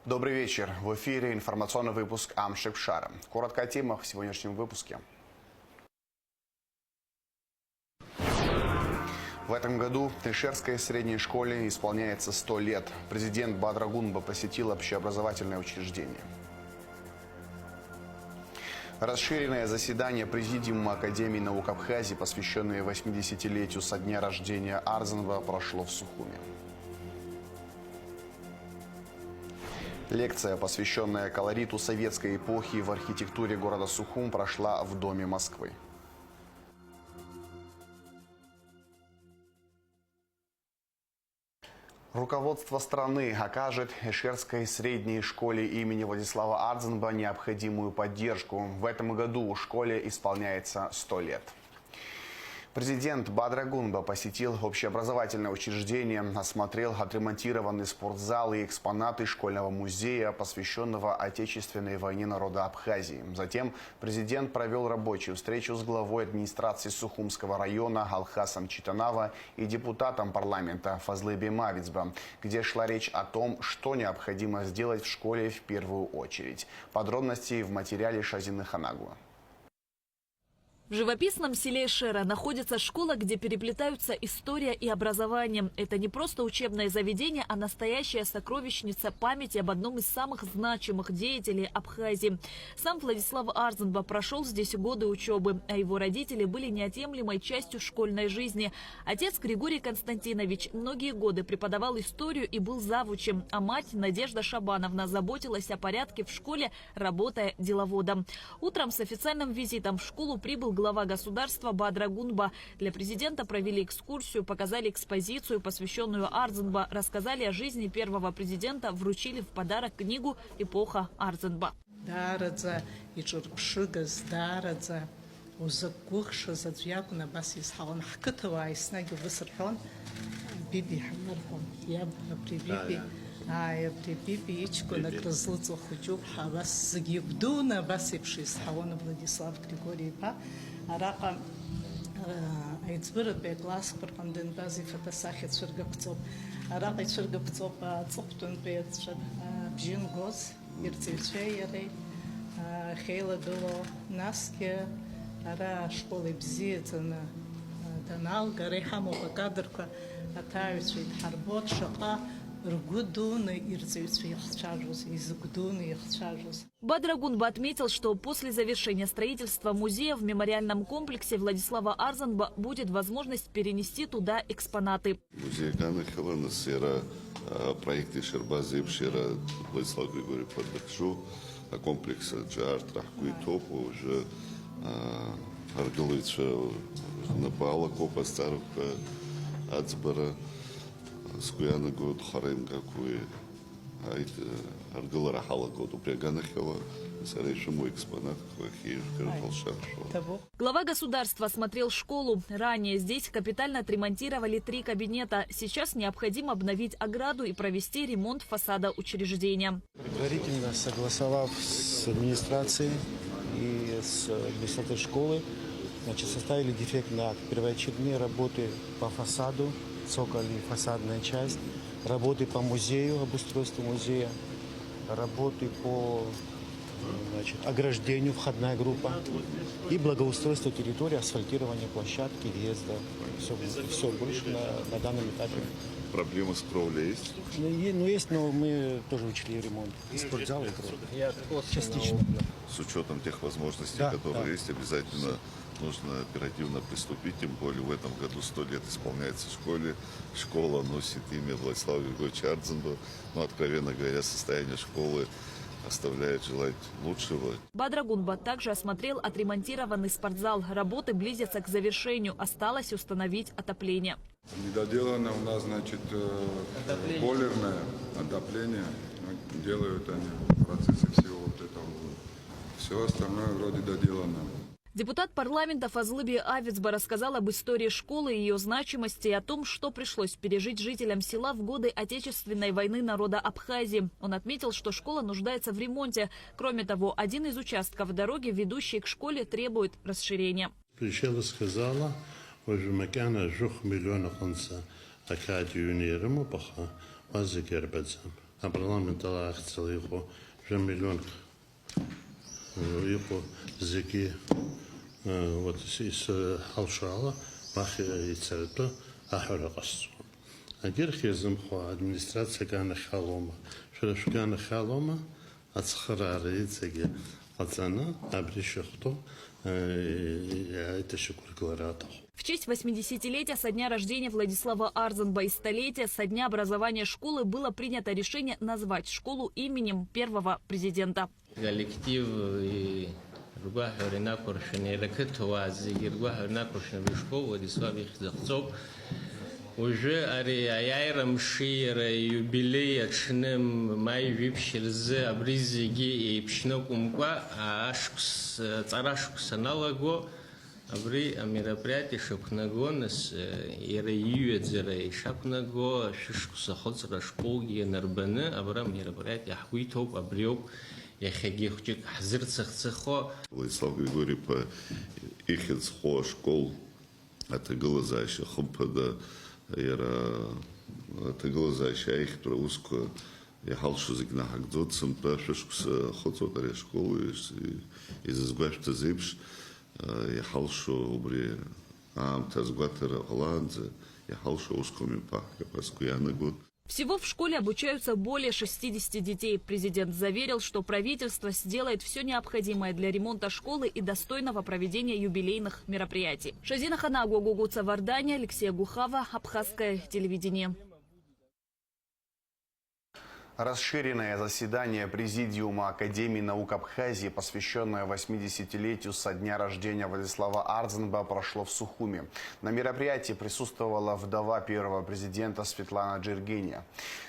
Добрый вечер. В эфире информационный выпуск Амшипшара. Коротко о темах в сегодняшнем выпуске. В этом году Тышерской средней школе исполняется 100 лет. Президент Бадрагунба посетил общеобразовательное учреждение. Расширенное заседание Президиума Академии наук Абхазии, посвященное 80-летию со дня рождения Арзанба, прошло в Сухуми. Лекция, посвященная колориту советской эпохи в архитектуре города Сухум, прошла в Доме Москвы. Руководство страны окажет Эшерской средней школе имени Владислава Арзанба необходимую поддержку. В этом году школе исполняется 100 лет. Президент Бадрагунба посетил общеобразовательное учреждение, осмотрел отремонтированный спортзал и экспонаты школьного музея, посвященного Отечественной войне народа Абхазии. Затем президент провел рабочую встречу с главой администрации Сухумского района Алхасом Читанава и депутатом парламента Фазлыбем Авицба, где шла речь о том, что необходимо сделать в школе в первую очередь. Подробности в материале Шазины Ханагуа. В живописном селе Эшера находится школа, где переплетаются история и образование. Это не просто учебное заведение, а настоящая сокровищница памяти об одном из самых значимых деятелей Абхазии. Сам Владислав Арзанба прошел здесь годы учебы, а его родители были неотъемлемой частью школьной жизни. Отец Григорий Константинович многие годы преподавал историю и был завучем, а мать Надежда Шабановна заботилась о порядке в школе, работая деловодом. Утром с официальным визитом в школу прибыл глава государства Бадрагунба. Для президента провели экскурсию, показали экспозицию, посвященную Арзанба, рассказали о жизни первого президента, вручили в подарок книгу «Эпоха Арзанба». Владислав Григорий Араqa айцбырат бекласс пыркандын бази фотосахет шыргапцоп араqa шыргапцоп цоптун беятшат бжин гоз ирцевчейерей хейла было наске ара школы бзиетна данал гарехамо кадрка атавичит харбот шаqa Бадрагунба отметил, что после завершения строительства музея в мемориальном комплексе Владислава Арзанба будет возможность перенести туда экспонаты. Музей Ганахила на сера проекты Шербазы Шера Владислав Григорий Поддакшу, комплекс Джар Трахку и Топу уже Аргаловича Напала Копа Старых Ацбара. Скуяна год харем какой аргала рахала год упрягана хела сарейший мой экспонат Глава государства осмотрел школу. Ранее здесь капитально отремонтировали 3 кабинета. Сейчас необходимо обновить ограду и провести ремонт фасада учреждения. Предварительно согласовав с администрацией и с администрацией школы, составили дефектный акт. Первоочередные работы по фасаду, цоколь и фасадная часть, работы по музею, обустройству музея, работы по ограждению, входная группа и благоустройство территории, асфальтирование площадки, въезда. Все больше на данном этапе. Проблемы с кровлей есть? Есть, но мы тоже учли ремонт. И спортзал, и кровля. Частично. С учетом тех возможностей, которые есть, обязательно нужно оперативно приступить, тем более в этом году 100 лет исполняется школе. Школа носит имя Владислава Григорьевича Арзанба. Но, откровенно говоря, состояние школы оставляет желать лучшего. Бадрагунба также осмотрел отремонтированный спортзал. Работы близятся к завершению. Осталось установить отопление. Недоделано у нас, бойлерное отопление. Делают они в процессе всего вот этого. Все остальное вроде доделано. Депутат парламента Фазлыбем Авицба рассказал об истории школы, ее значимости и о том, что пришлось пережить жителям села в годы Отечественной войны народа Абхазии. Он отметил, что школа нуждается в ремонте. Кроме того, один из участков дороги, ведущий к школе, требует расширения. сказала, уже макана жух миллиона конца акадию нерему паха мазы гербадзам. הפרלמנט הארצי იყო 2 מיליון იყო ზეგი вот ის ხალშალა მახე იწერტო აჰრაყას აგერ ხეზმ ხო ადმინისტრაცია განახალომა შრაშგან ხალომა აცხრარი ზეგი აცანა აბრიშხტო это шукургларатов. В честь 80-летия со дня рождения Владислава Арзенба и столетия со дня образования школы было принято решение назвать школу именем первого президента. Коллектив уже ариайрам шира юбилей очным май випширзе абризиги и пшнокумка ашкс царашкс аналаго абри мероприятие шокнагонс иреюэдзерей шакнаго шишкса хоцра школги нарбаны абра мероприятие хвитоп абриоп яхегихчик хазырцахцахо Владислав Григорий по ихецхо школ атыгылы зайшы хымпада era atăgălă zașa ich prăuscă e halșu zic na hagdot sunt pășușcu să hoțotare școlă și zăzgoaște zipș e halșu obri am tăzgoatără olandă e halșu uscomi pa că pascuiană gud. Всего в школе обучаются более 60 детей. Президент заверил, что правительство сделает все необходимое для ремонта школы и достойного проведения юбилейных мероприятий. Шазина Ханагу, Гугуца Вардания, Алексей Гухава, Абхазское телевидение. Расширенное заседание Президиума Академии наук Абхазии, посвященное 80-летию со дня рождения Владислава Арзенба, прошло в Сухуми. На мероприятии присутствовала вдова первого президента Светлана Джиргения.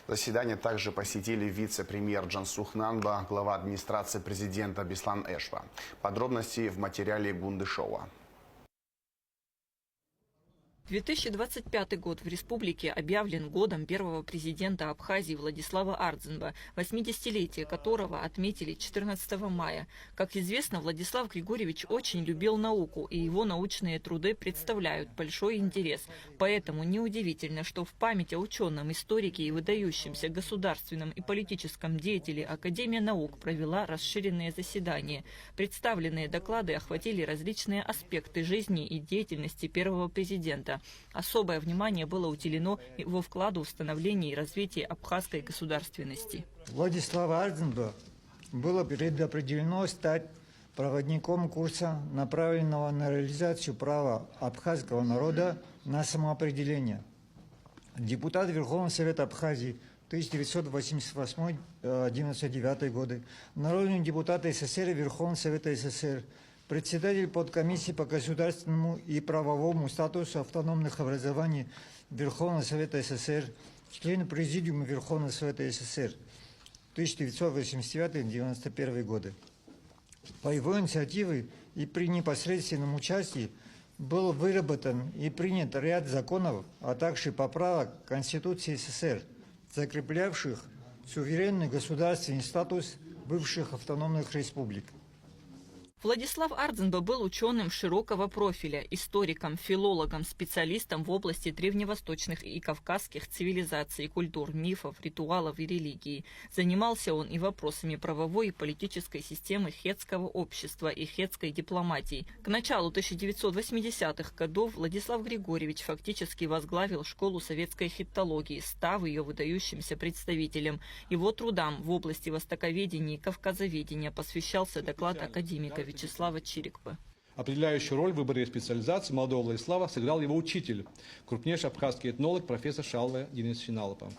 Заседание также посетили вице-премьер Джансух Нанба, глава администрации президента Беслан Эшва. Подробности в материале Бундышова. 2025 год в республике объявлен годом первого президента Абхазии Владислава Арзенба, 80-летие которого отметили 14 мая. Как известно, Владислав Григорьевич очень любил науку, и его научные труды представляют большой интерес. Поэтому неудивительно, что в память о ученом, историке и выдающемся государственном и политическом деятеле Академия наук провела расширенные заседания. Представленные доклады охватили различные аспекты жизни и деятельности первого президента. Особое внимание было уделено его вкладу в становление и развитие абхазской государственности. Владиславу Арзенбу было предопределено стать проводником курса, направленного на реализацию права абхазского народа на самоопределение. Депутат Верховного Совета Абхазии 1988-1999 годы, народный депутат СССР Верховного Совета СССР, председатель подкомиссии по государственному и правовому статусу автономных образований Верховного Совета СССР, член Президиума Верховного Совета СССР 1989-1991 годы. По его инициативе и при непосредственном участии был выработан и принят ряд законов, а также поправок к Конституции СССР, закреплявших суверенный государственный статус бывших автономных республик. Владислав Арзенба был ученым широкого профиля, историком, филологом, специалистом в области древневосточных и кавказских цивилизаций, культур, мифов, ритуалов и религии. Занимался он и вопросами правовой и политической системы хетского общества и хетской дипломатии. К началу 1980-х годов Владислав Григорьевич фактически возглавил школу советской хеттологии, став ее выдающимся представителем. Его трудам в области востоковедения и кавказоведения посвящался доклад академика Вячеслава Чирикпы. Определяющую роль в выборе специализации молодого Владислава сыграл его учитель, крупнейший абхазский этнолог профессор Шалва Денис Шиналопа.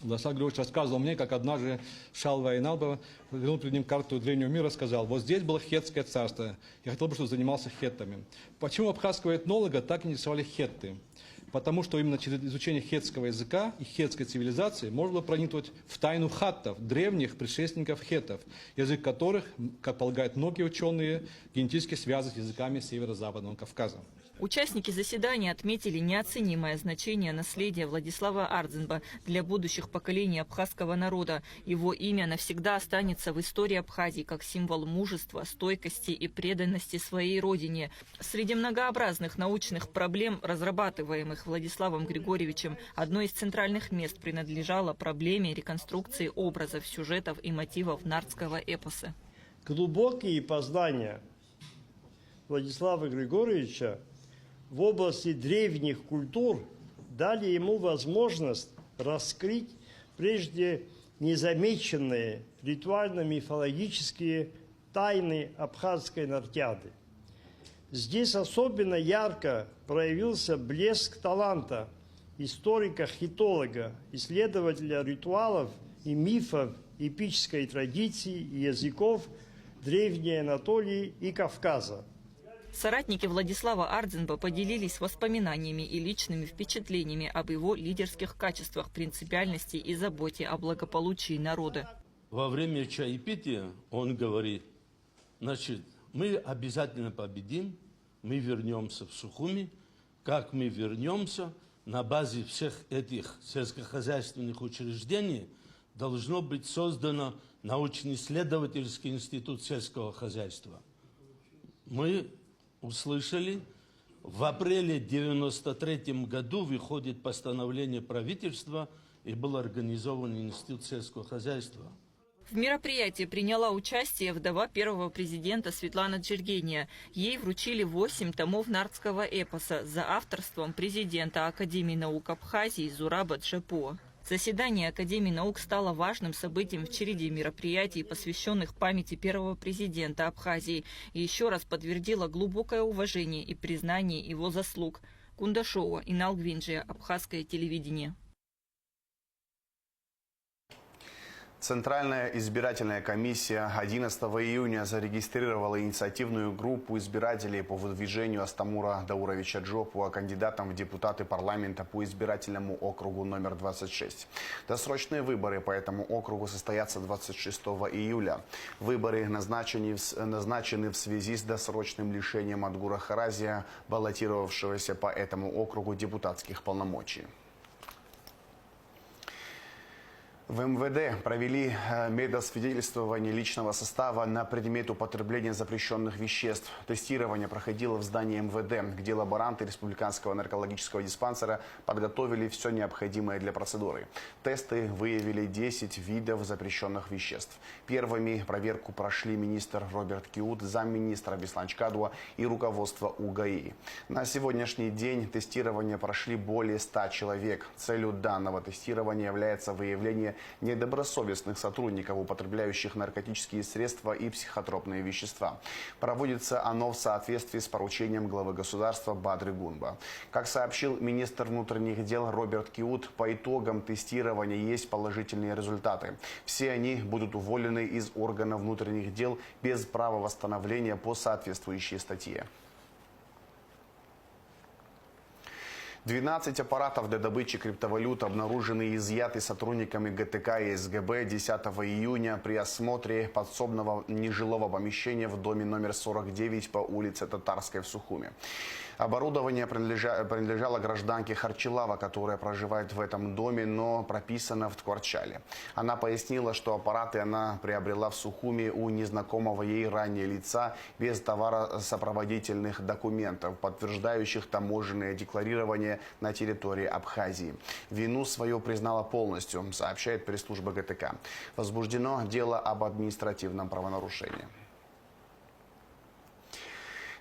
Владислав Григорьевич рассказывал мне, как однажды Шалва Иналба вернул перед ним карту древнего мира и сказал: вот здесь было хетское царство, я хотел бы, чтобы занимался хеттами. Почему абхазского этнолога так интересовали хетты? Потому что именно через изучение хетского языка и хетской цивилизации можно было проникнуть в тайну хаттов, древних предшественников хеттов, язык которых, как полагают многие ученые, генетически связан с языками Северо-Западного Кавказа. Участники заседания отметили неоценимое значение наследия Владислава Ардзинба для будущих поколений абхазского народа. Его имя навсегда останется в истории Абхазии как символ мужества, стойкости и преданности своей родине. Среди многообразных научных проблем, разрабатываемых Владиславом Григорьевичем, одно из центральных мест принадлежало проблеме реконструкции образов, сюжетов и мотивов нардского эпоса. Глубокие познания Владислава Григорьевича в области древних культур дали ему возможность раскрыть прежде незамеченные ритуально-мифологические тайны абхазской нартяды. Здесь особенно ярко проявился блеск таланта историка-хитолога, исследователя ритуалов и мифов эпической традиции и языков Древней Анатолии и Кавказа. Соратники Владислава Ардзинба поделились воспоминаниями и личными впечатлениями об его лидерских качествах, принципиальности и заботе о благополучии народа. Во время чаепития он говорит, значит, мы обязательно победим, мы вернемся в Сухуми. Как мы вернемся, на базе всех этих сельскохозяйственных учреждений должно быть создано научно-исследовательский институт сельского хозяйства. Мы услышали, в апреле 1993 году выходит постановление правительства и был организован институт сельского хозяйства. В мероприятии приняла участие вдова первого президента Светлана Джергения. Ей вручили 8 томов нардского эпоса за авторством президента Академии наук Абхазии Зураба Джапо. Заседание Академии наук стало важным событием в череде мероприятий, посвященных памяти первого президента Абхазии, и еще раз подтвердило глубокое уважение и признание его заслуг. Кундашова, Инал Гвинджия, Абхазское телевидение. Центральная избирательная комиссия 11 июня зарегистрировала инициативную группу избирателей по выдвижению Астамура Дауровича Джопуа кандидатом в депутаты парламента по избирательному округу номер 26. Досрочные выборы по этому округу состоятся 26 июля. Выборы назначены в связи с досрочным лишением Адгура Харазия, баллотировавшегося по этому округу, депутатских полномочий. В МВД провели медосвидетельствование личного состава на предмет употребления запрещенных веществ. Тестирование проходило в здании МВД, где лаборанты Республиканского наркологического диспансера подготовили все необходимое для процедуры. Тесты выявили 10 видов запрещенных веществ. Первыми проверку прошли министр Роберт Киут, замминистра Беслан Чкадуа и руководство УГАИ. На сегодняшний день тестирование прошли более 100 человек. Целью данного тестирования является выявление недобросовестных сотрудников, употребляющих наркотические средства и психотропные вещества. Проводится оно в соответствии с поручением главы государства Бадры Гунба. Как сообщил министр внутренних дел Роберт Киут, по итогам тестирования есть положительные результаты. Все они будут уволены из органов внутренних дел без права восстановления по соответствующей статье. 12 аппаратов для добычи криптовалют обнаружены и изъяты сотрудниками ГТК и СГБ 10 июня при осмотре подсобного нежилого помещения в доме номер 49 по улице Татарской в Сухуми. Оборудование принадлежало гражданке Харчилава, которая проживает в этом доме, но прописана в Ткварчале. Она пояснила, что аппараты она приобрела в Сухуми у незнакомого ей ранее лица без товаросопроводительных документов, подтверждающих таможенное декларирование на территории Абхазии. Вину свою признала полностью, сообщает пресс-служба ГТК. Возбуждено дело об административном правонарушении.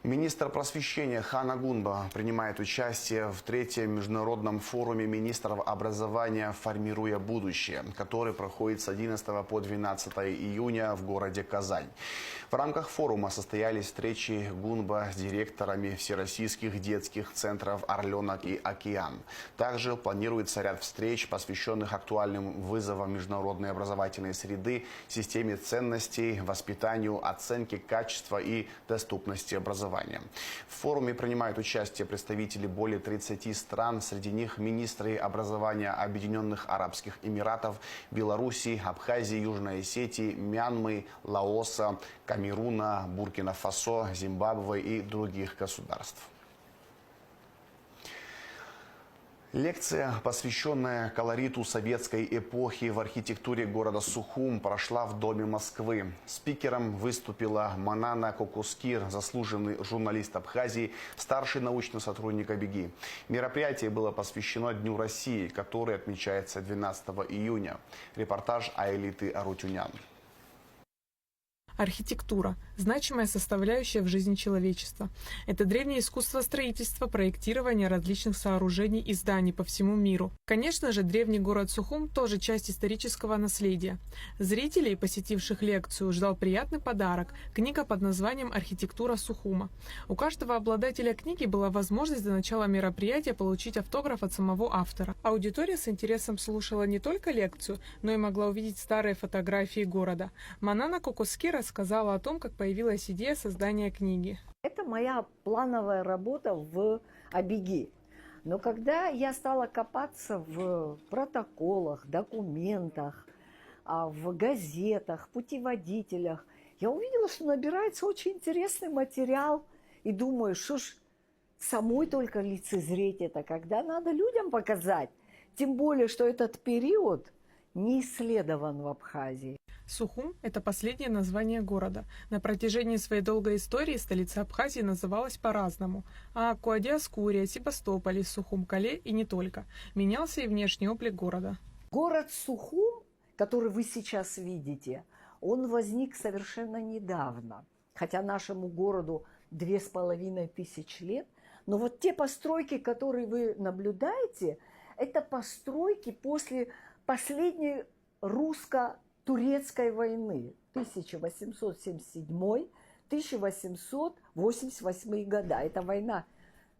Министр просвещения Хана Гунба принимает участие в 3-м международном форуме министров образования «Формируя будущее», который проходит с 11 по 12 июня в городе Казань. В рамках форума состоялись встречи Гунба с директорами всероссийских детских центров «Орленок» и «Океан». Также планируется ряд встреч, посвященных актуальным вызовам международной образовательной среды, системе ценностей, воспитанию, оценке качества и доступности образования. В форуме принимают участие представители более 30 стран, среди них министры образования Объединенных Арабских Эмиратов, Белоруссии, Абхазии, Южной Осетии, Мьянмы, Лаоса, Камеруна, Буркина-Фасо, Зимбабве и других государств. Лекция, посвященная колориту советской эпохи в архитектуре города Сухум, прошла в Доме Москвы. Спикером выступила Манана Кокускир, заслуженный журналист Абхазии, старший научный сотрудник АБГИ. Мероприятие было посвящено Дню России, который отмечается 12 июня. Репортаж Айлиты Арутюнян. Архитектура – значимая составляющая в жизни человечества. Это древнее искусство строительства, проектирования различных сооружений и зданий по всему миру. Конечно же, древний город Сухум тоже часть исторического наследия. Зрителей, посетивших лекцию, ждал приятный подарок – книга под названием «Архитектура Сухума». У каждого обладателя книги была возможность до начала мероприятия получить автограф от самого автора. Аудитория с интересом слушала не только лекцию, но и могла увидеть старые фотографии города. Манана Кокускир рассказала о том, как появилась идея создания книги. Это моя плановая работа в АБГИ. Но когда я стала копаться в протоколах, документах, в газетах, путеводителях, я увидела, что набирается очень интересный материал. И думаю, что ж самой только лицезреть это, когда надо людям показать. Тем более, что этот период не исследован в Абхазии. Сухум – это последнее название города. На протяжении своей долгой истории столица Абхазии называлась по-разному. Аку, Диаскурия, Себастополь, Сухум-Кале и не только. Менялся и внешний облик города. Город Сухум, который вы сейчас видите, он возник совершенно недавно. Хотя нашему городу 2500 лет. Но вот те постройки, которые вы наблюдаете, это постройки после последней русско-турецкой войны 1877-1888 года. Эта война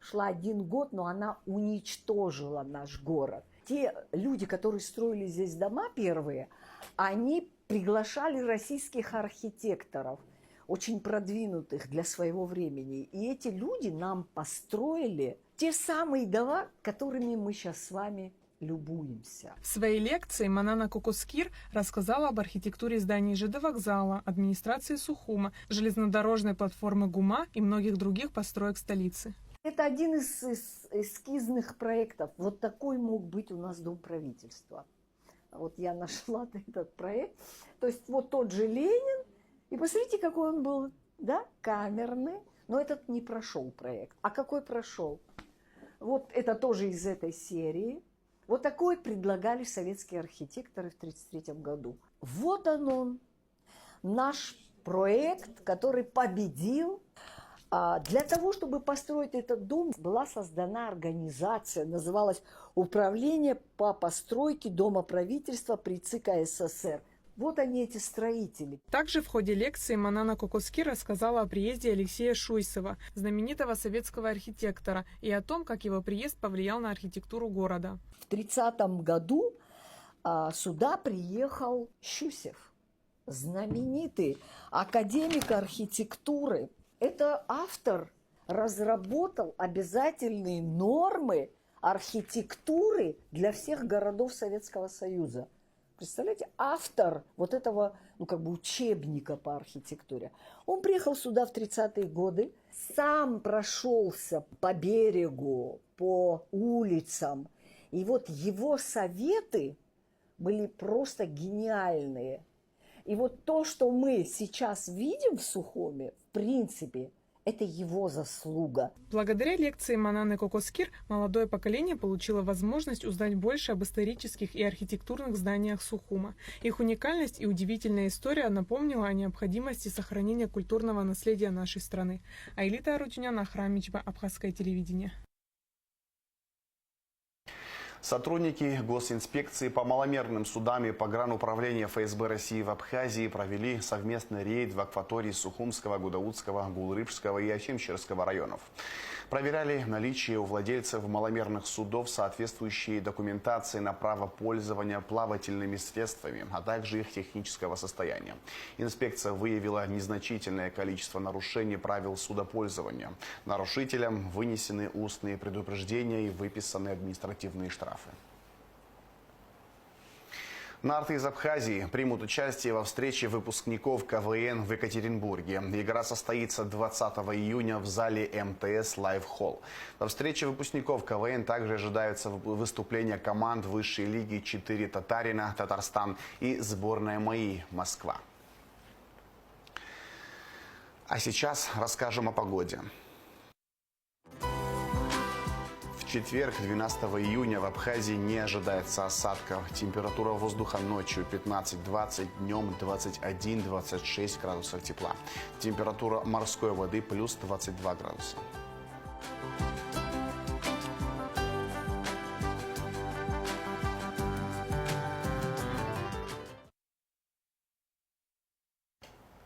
шла 1 год, но она уничтожила наш город. Те люди, которые строили здесь дома первые, они приглашали российских архитекторов, очень продвинутых для своего времени. И эти люди нам построили те самые дома, которыми мы сейчас с вами любуемся. В своей лекции Манана Кокускир рассказала об архитектуре зданий ЖД вокзала, администрации Сухума, железнодорожной платформы ГУМа и многих других построек столицы. Это один из эскизных проектов. Вот такой мог быть у нас дом правительства. Вот я нашла этот проект. То есть вот тот же Ленин. И посмотрите, какой он был, да, камерный. Но этот не прошел проект. А какой прошел? Вот это тоже из этой серии. Вот такой предлагали советские архитекторы в 1933 году. Вот он, наш проект, который победил. Для того, чтобы построить этот дом, была создана организация, называлась «Управление по постройке Дома правительства при ЦК СССР». Вот они, эти строители. Также в ходе лекции Манана Кокускир рассказала о приезде Алексея Шуйсова, знаменитого советского архитектора, и о том, как его приезд повлиял на архитектуру города. В 1930 году сюда приехал Щусев, знаменитый академик архитектуры. Это автор разработал обязательные нормы архитектуры для всех городов Советского Союза. Представляете, автор вот этого, учебника по архитектуре. Он приехал сюда в 30-е годы, сам прошелся по берегу, по улицам. И вот его советы были просто гениальные. И вот то, что мы сейчас видим в Сухуме, в принципе, это его заслуга. Благодаря лекции Мананы Кокускир молодое поколение получило возможность узнать больше об исторических и архитектурных зданиях Сухума. Их уникальность и удивительная история напомнила о необходимости сохранения культурного наследия нашей страны. Айлита Арутюнян, Ахрам Мичба, Абхазское телевидение. Сотрудники госинспекции по маломерным судам и погрануправления ФСБ России в Абхазии провели совместный рейд в акватории Сухумского, Гудаутского, Гулрыбского и Очимчирского районов. Проверяли наличие у владельцев маломерных судов соответствующей документации на право пользования плавательными средствами, а также их технического состояния. Инспекция выявила незначительное количество нарушений правил судопользования. Нарушителям вынесены устные предупреждения и выписаны административные штрафы. Нарты из Абхазии примут участие во встрече выпускников КВН в Екатеринбурге. Игра состоится 20 июня в зале МТС Live Hall. Во встрече выпускников КВН также ожидаются выступления команд высшей лиги 4 Татарина, Татарстан и сборная МАИ Москва. А сейчас расскажем о погоде. В четверг, 12 июня, в Абхазии не ожидается осадков. Температура воздуха ночью 15-20, днем 21-26 градусов тепла. Температура морской воды плюс 22 градуса.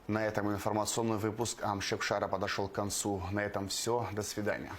На этом информационный выпуск Амшекшара подошел к концу. На этом все. До свидания.